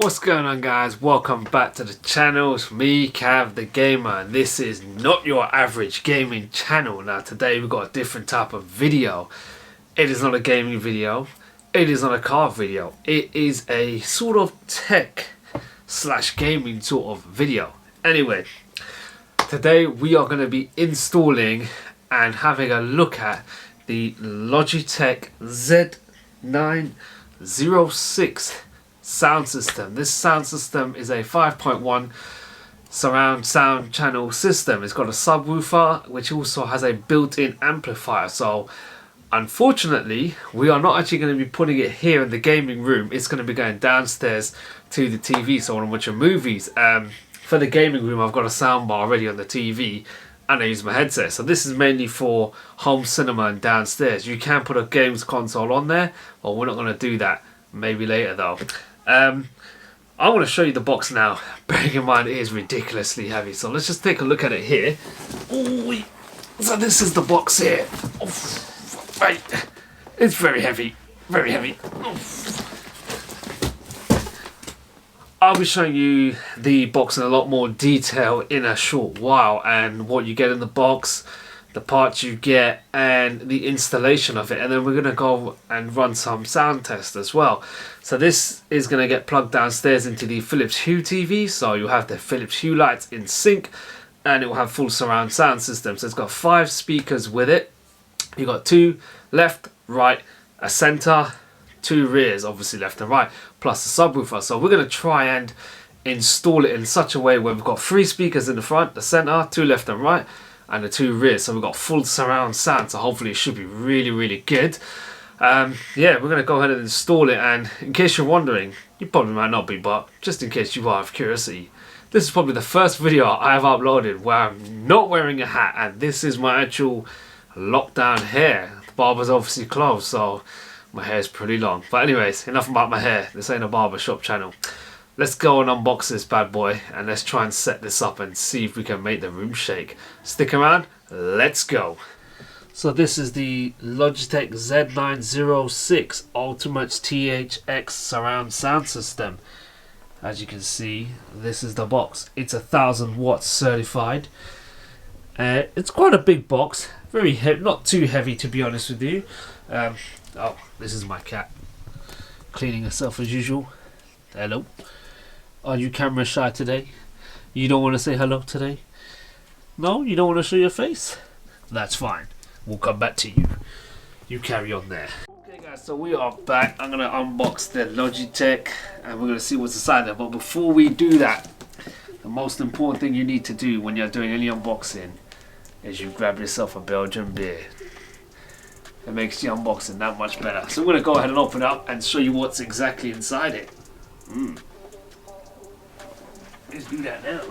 What's going on, guys? Welcome back to the channel. It's me, Cav the Gamer, and this is not your average gaming channel. Now today we've got a different type of video. It is not a gaming video, it is not a car video, it is a sort of tech slash gaming sort of video. Anyway, today we are going to be installing and having a look at the Logitech Z906 sound system. This sound system is a 5.1 surround sound channel system. It's got a subwoofer which also has a built-in amplifier. So unfortunately we are not actually going to be putting it here in the gaming room. It's going to be going downstairs to the TV, so I want to watch movies. For the gaming room I've got a soundbar already on the TV and I use my headset. So this is mainly for home cinema and downstairs. You can put a games console on there, but we're not going to do that. Maybe later though. I want to show you the box now. Bearing in mind it is ridiculously heavy, so let's just take a look at it here. Ooh, so this is the box here. Oh, right, it's very heavy, very heavy. Oh. I'll be showing you the box in a lot more detail in a short while, and what you get in the box, the parts you get, and the installation of it. And then we're going to go and run some sound tests as well. So this is going to get plugged downstairs into the Philips Hue TV, so you'll have the Philips Hue lights in sync and it will have full surround sound system. So it's got 5 speakers with it. You've got 2 left, right, a center, 2 rears, obviously left and right, plus a subwoofer. So we're going to try and install it in such a way where we've got 3 speakers in the front, the center, 2 left and right, and the 2 rears. So we've got full surround sound, so hopefully it should be really good. Yeah, we're going to go ahead and install it. And in case you're wondering, you probably might not be, but just in case you are of curiosity, this is probably the first video I have uploaded where I'm not wearing a hat, and this is my actual lockdown hair. The barber's obviously closed, so my hair is pretty long. But anyways, enough about my hair. This ain't a barbershop channel. Let's go and unbox this bad boy and let's try and set this up and see if we can make the room shake. Stick around, let's go. So this is the Logitech Z906 Ultimate THX surround sound system. As you can see, this is the box. It's 1000 watts certified. It's quite a big box, very heavy, not too heavy to be honest with you. Oh, this is my cat cleaning herself as usual. Hello. Are you camera shy today? You don't want to say hello today? No? You don't want to show your face? That's fine. We'll come back to you. You carry on there. Okay guys, so we are back. I'm going to unbox the Logitech and we're going to see what's inside there. But before we do that, the most important thing you need to do when you're doing any unboxing is you grab yourself a Belgian beer. It makes the unboxing that much better. So we're going to go ahead and open it up and show you what's exactly inside it. Let's do that now.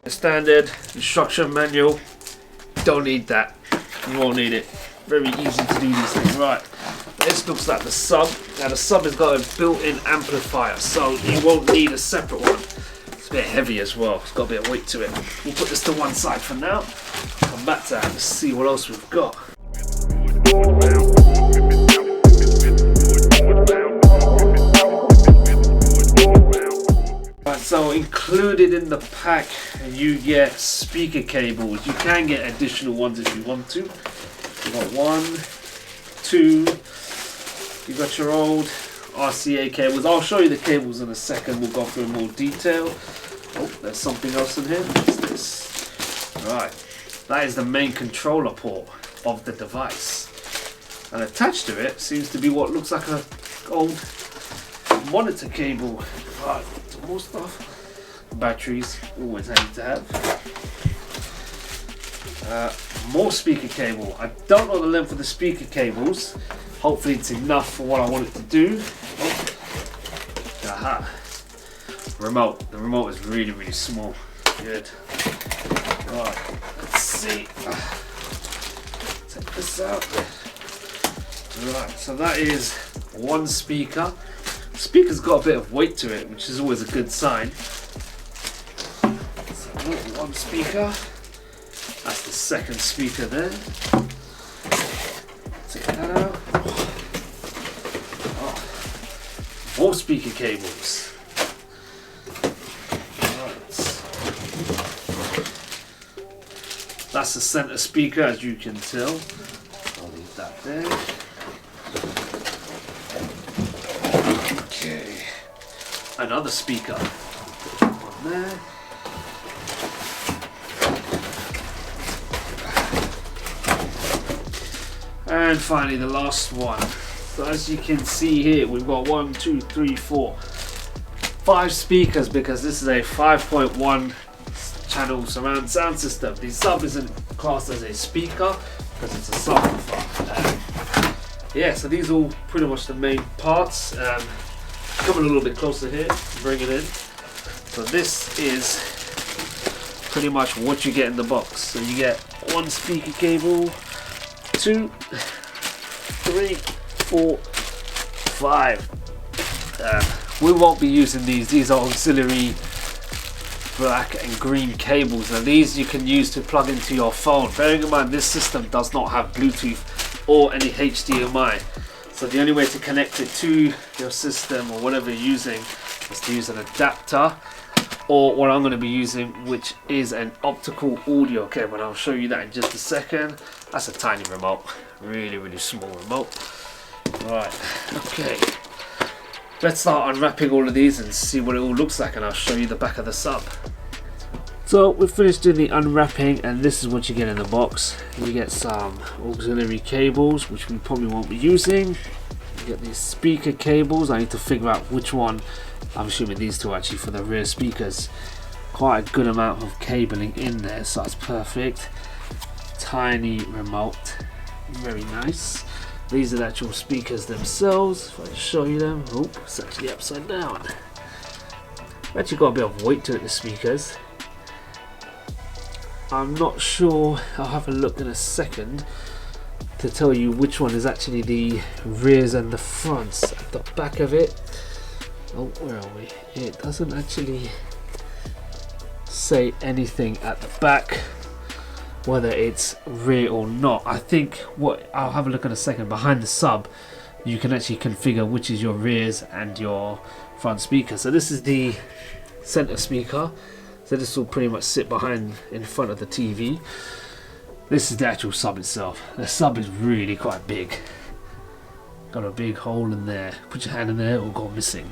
The standard instruction manual. Don't need that. You won't need it. Very easy to do these things. Right. This looks like the sub. Now the sub has got a built-in amplifier, so you won't need a separate one. It's a bit heavy as well. It's got a bit of weight to it. We'll put this to one side for now. Come back to that and see what else we've got. So included in the pack you get speaker cables. You can get additional ones if you want to. You got 1, 2, you got your old RCA cables. I'll show you the cables in a second. We'll go through in more detail. Oh, there's something else in here. What's this? Right, that is the main controller port of the device. And attached to it seems to be what looks like a old monitor cable. Right, some more stuff. Batteries, always handy to have. More speaker cable. I don't know the length of the speaker cables. Hopefully it's enough for what I want it to do. Oh. Aha. Remote. The remote is really small. Good. Right, let's see. Take this out. Right, so that is one speaker. The speaker's got a bit of weight to it, which is always a good sign. So one speaker. That's the second speaker there. Take that out. more speaker cables. Right. That's the center speaker, as you can tell. I'll leave that there. Okay. Another speaker. One there. And finally the last one. So as you can see here, we've got 1, 2, 3, 4, 5 speakers, because this is a 5.1 channel surround sound system. The sub isn't classed as a speaker because it's a subwoofer. Yeah, so these are all pretty much the main parts. Coming a little bit closer here, bring it in. So this is pretty much what you get in the box. So you get one speaker cable, 2, 3, 4, 5. We won't be using these are auxiliary black and green cables, and these you can use to plug into your phone. Bearing in mind this system does not have Bluetooth or any HDMI, so the only way to connect it to your system or whatever you're using is to use an adapter, or what I'm going to be using, which is an optical audio cable, and I'll show you that in just a second. That's a tiny remote, really small remote. Right, okay, let's start unwrapping all of these and see what it all looks like, and I'll show you the back of the sub. So we've finished doing the unwrapping, and this is what you get in the box. You get some auxiliary cables, which we probably won't be using. You get these speaker cables. I need to figure out which one. I'm assuming these two actually for the rear speakers. Quite a good amount of cabling in there, so that's perfect. Tiny remote, very nice. These are the actual speakers themselves. If I can show you them. Oh, it's actually upside down. Actually got a bit of weight to it, the speakers. I'm not sure, I'll have a look in a second to tell you which one is actually the rears and the fronts. At the back of it, oh, where are we? It doesn't actually say anything at the back whether it's rear or not. I think what I'll have a look in a second, behind the sub you can actually configure which is your rears and your front speaker. So this is the center speaker, so this will pretty much sit behind in front of the TV. This is the actual sub itself. The sub is really quite big, got a big hole in there. Put your hand in there, it will go missing.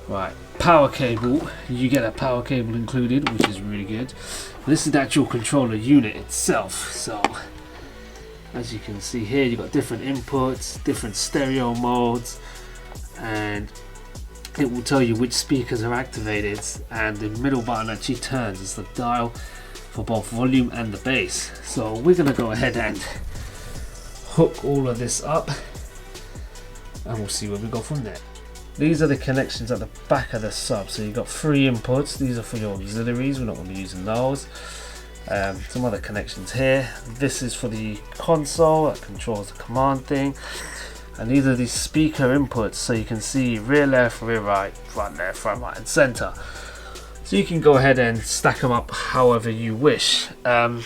Right, power cable, you get a power cable included, which is really good. This is the actual controller unit itself. So as you can see here, you've got different inputs, different stereo modes, and it will tell you which speakers are activated, and the middle button actually turns. It's the dial for both volume and the bass. So we're going to go ahead and hook all of this up, and we'll see where we go from there. These are the connections at the back of the sub. So you've got 3 inputs. These are for your auxiliaries. We're not going to be using those. Some other connections here. This is for the console that controls the command thing. And these are the speaker inputs. So you can see rear left, rear right, front left, front right, and center. So you can go ahead and stack them up however you wish. Bear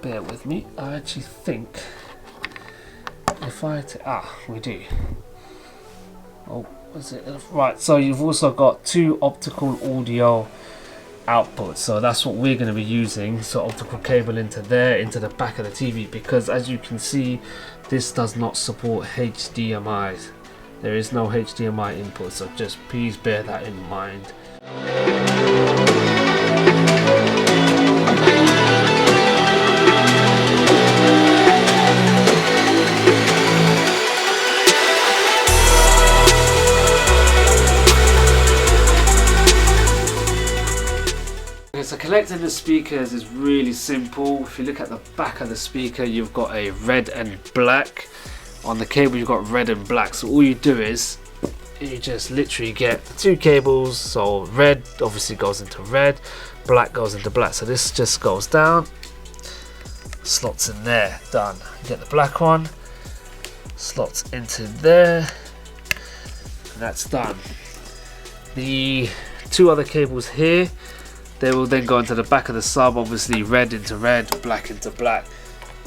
with me. I actually think if I we do. Oh, was it right? So you've also got 2 optical audio outputs, so that's what we're going to be using. So optical cable into there, into the back of the TV, because as you can see, this does not support HDMI. There is no HDMI input, so just please bear that in mind. So connecting the speakers is really simple. If you look at the back of the speaker, you've got a red and black. On the cable you've got red and black. So all you do is you just literally get the 2 cables. So red obviously goes into red, black goes into black. So this just goes down, slots in there, done. You get the black one, slots into there, and that's done. The 2 other cables here, they will then go into the back of the sub, obviously red into red, black into black,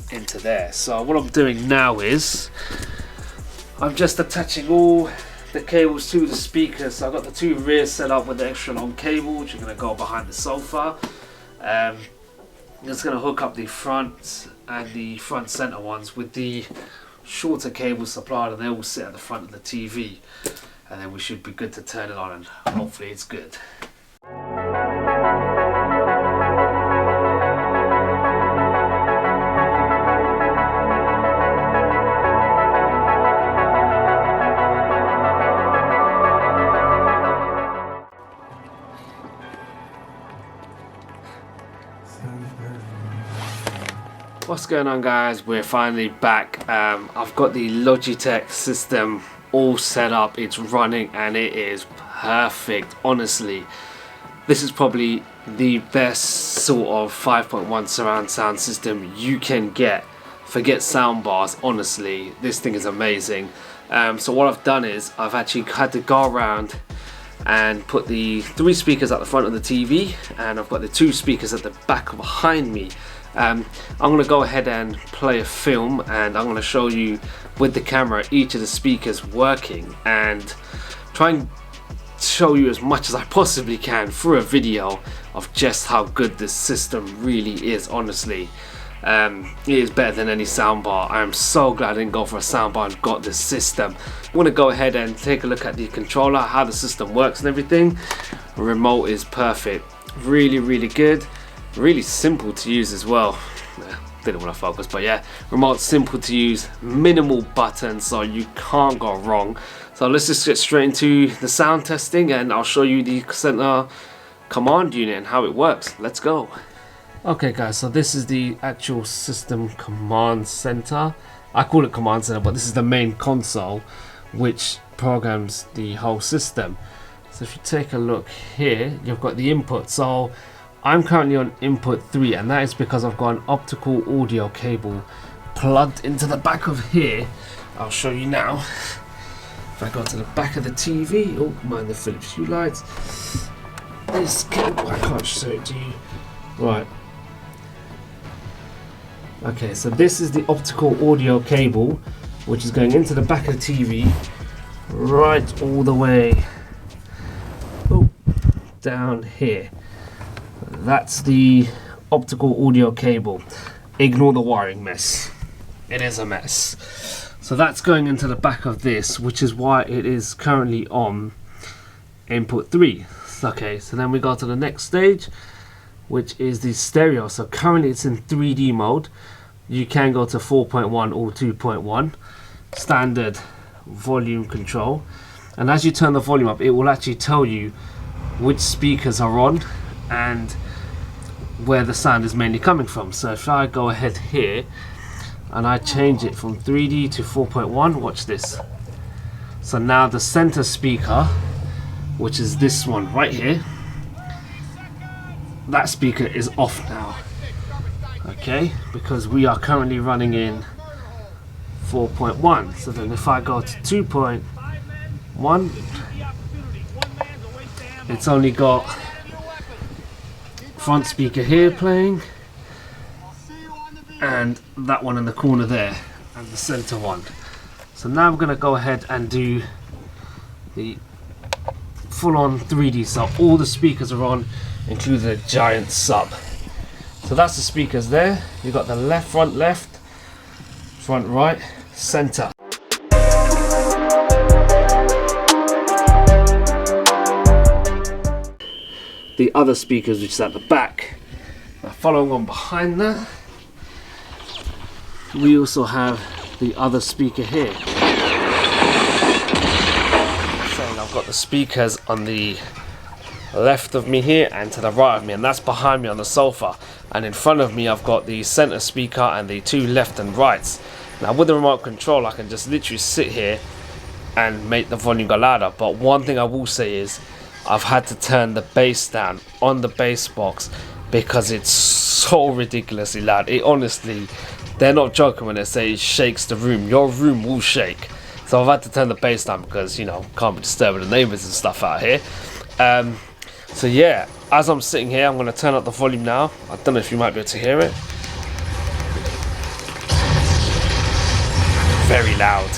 into there. So what I'm doing now is I'm just attaching all the cables to the speakers. So I've got the two rears set up with the extra long cable, which are going to go behind the sofa. Just going to hook up the front and the front center ones with the shorter cable supplied, and they will sit at the front of the TV, and then we should be good to turn it on, and hopefully it's good. What's going on, guys? We're finally back. I've got the Logitech system all set up, it's running, and it is perfect. Honestly, this is probably the best sort of 5.1 surround sound system you can get. Forget sound bars, honestly, this thing is amazing. So what I've done is I've actually had to go around and put the 3 speakers at the front of the TV, and I've got the 2 speakers at the back behind me. I'm going to go ahead and play a film, and I'm going to show you with the camera each of the speakers working, and try and show you as much as I possibly can through a video of just how good this system really is. Honestly, it is better than any soundbar. I am so glad I didn't go for a soundbar and got this system. I'm going to go ahead and take a look at the controller, how the system works and everything. The remote is perfect, really good. Really simple to use as well. Didn't want to focus, but yeah, remote's simple to use, minimal buttons, so you can't go wrong. So let's just get straight into the sound testing, and I'll show you the center command unit and how it works. Let's go. Okay guys, so this is the actual system command center. I call it command center, but this is the main console which programs the whole system. So if you take a look here, you've got the input. So I'm currently on input 3, and that is because I've got an optical audio cable plugged into the back of here. I'll show you now. If I go to the back of the TV, oh, mind the Philips Hue lights. This cable, I can't show it to you. Right. Okay, so this is the optical audio cable, which is going into the back of the TV, right all the way down here. That's the optical audio cable. Ignore the wiring mess. It is a mess. So that's going into the back of this, which is why it is currently on input 3. Okay, so then we go to the next stage, which is the stereo. So currently it's in 3D mode. You can go to 4.1 or 2.1. Standard volume control. And as you turn the volume up, it will actually tell you which speakers are on and where the sound is mainly coming from. So if I go ahead here and I change it from 3D to 4.1, watch this. So now the center speaker, which is this one right here, that speaker is off now. Okay, because we are currently running in 4.1. So then if I go to 2.1, it's only got front speaker here playing, and that one in the corner there, and the center one. So now I'm going to go ahead and do the full-on 3D. So all the speakers are on, including a giant sub. So that's the speakers there. You've got the front left, front right, center. The other speakers, which is at the back. Now following on behind that, we also have the other speaker here. So I've got the speakers on the left of me here and to the right of me, and that's behind me on the sofa. And in front of me I've got the center speaker and the 2 left and rights. Now with the remote control I can just literally sit here and make the volume go louder, but one thing I will say is I've had to turn the bass down on the bass box because it's so ridiculously loud. It honestly, they're not joking when they say it shakes the room. Your room will shake. So I've had to turn the bass down because, you know, can't be disturbing the neighbours and stuff out here. So yeah, as I'm sitting here, I'm going to turn up the volume now. I don't know if you might be able to hear it. Very loud.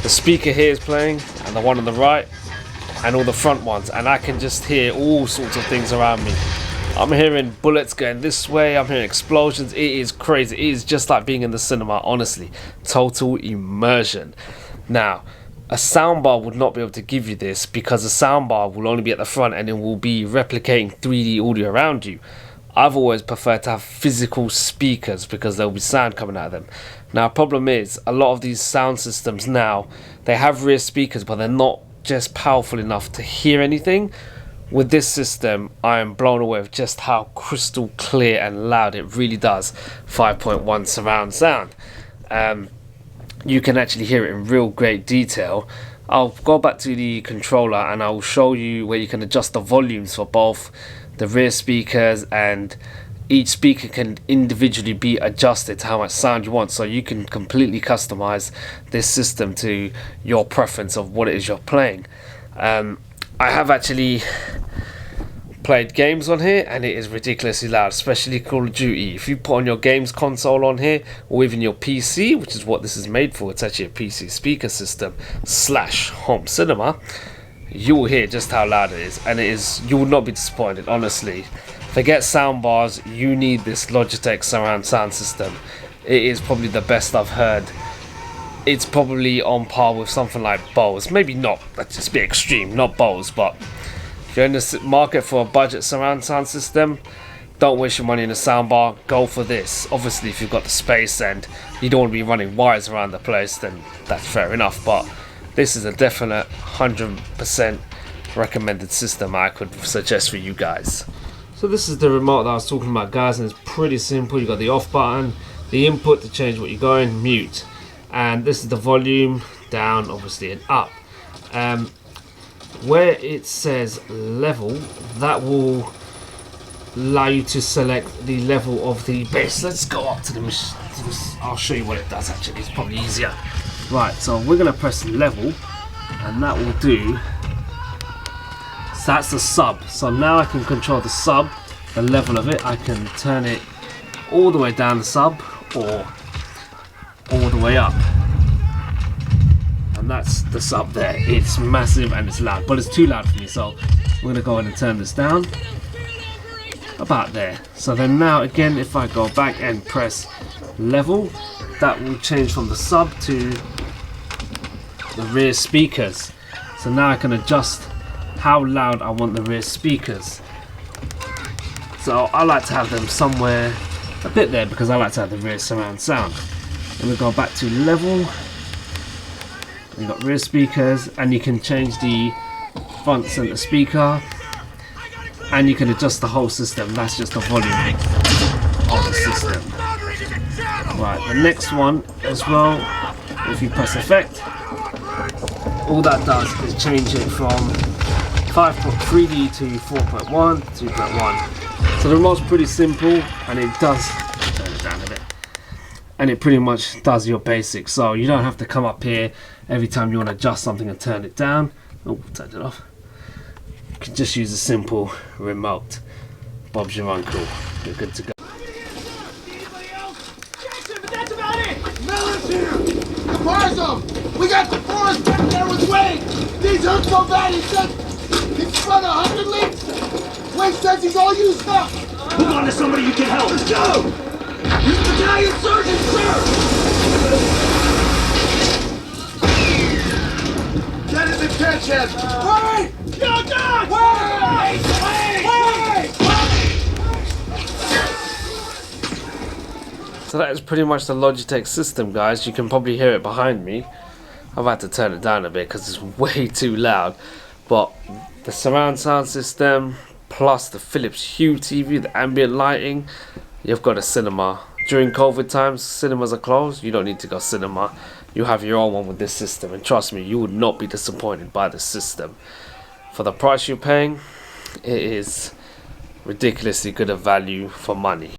The speaker here is playing, and the one on the right, and all the front ones, and I can just hear all sorts of things around me. I'm hearing bullets going this way, I'm hearing explosions. It is crazy. It is just like being in the cinema, honestly. Total immersion. Now, a soundbar would not be able to give you this, because a soundbar will only be at the front and it will be replicating 3D audio around you. I've always preferred to have physical speakers because there will be sound coming out of them. Now, problem is, a lot of these sound systems now, they have rear speakers, but they're not just powerful enough to hear anything. With this system, I am blown away with just how crystal clear and loud it really does. 5.1 surround sound. You can actually hear it in real great detail. I'll go back to the controller and I'll show you where you can adjust the volumes for both the rear speakers, and each speaker can individually be adjusted to how much sound you want, so you can completely customize this system to your preference of what it is you're playing. I have actually played games on here and it is ridiculously loud, especially Call of Duty. If you put on your games console on here, or even your PC, which is what this is made for, it's actually a PC speaker system / home cinema, you will hear just how loud it is, and it is, you will not be disappointed, honestly. Forget sound bars, you need this Logitech surround sound system. It is probably the best I've heard. It's probably on par with something like Bose, maybe not, that's just a bit extreme, not Bose, but if you're in the market for a budget surround sound system, don't waste your money in a soundbar, go for this. Obviously, if you've got the space and you don't want to be running wires around the place, then that's fair enough, but this is a definite 100% recommended system I could suggest for you guys. So this is the remote that I was talking about, guys, and it's pretty simple. You got the off button, the input to change what you're going, mute, and this is the volume, down obviously, and up. Where it says level, that will allow you to select the level of the bass. Let's go up to the machine. I'll show you what it does actually, it's probably easier. Right, so we're going to press level, and that will do, so that's the sub. So now I can control the sub, the level of it. I can turn it all the way down the sub, or all the way up, and that's the sub there. It's massive and it's loud, but it's too loud for me, so we're going to go in and turn this down about there. So then now again, if I go back and press level, that will change from the sub to the rear speakers. So now I can adjust how loud I want the rear speakers. So I like to have them somewhere a bit there, because I like to have the rear surround sound. And we go back to level, you've got rear speakers, and you can change the front center speaker, and you can adjust the whole system. That's just the volume of the system. Right, the next one as well, if you press effect, all that does is change it from 5.3D to 4.1, 2.1. So the remote's pretty simple, and it does, turn it down a bit, and it pretty much does your basics. So you don't have to come up here every time you want to adjust something and turn it down. Oh, turn it off. You can just use a simple remote. Bob's your uncle. You're good to go. Surprise them! We got the forest back there with Wade! These hurt so bad he said he's run 100 leagues! Wade says he's all used up! Move on to somebody you can help! Let's go! He's the battalion surgeon, sir! Get his attention! Wade! Yo, Doc! Wade! Wade! So that is pretty much the Logitech system, guys. You can probably hear it behind me. I've had to turn it down a bit because it's way too loud. But the surround sound system, plus the Philips Hue TV, the ambient lighting, you've got a cinema. During COVID times, cinemas are closed. You don't need to go cinema. You have your own one with this system. And trust me, you would not be disappointed by the system. For the price you're paying, it is ridiculously good of value for money.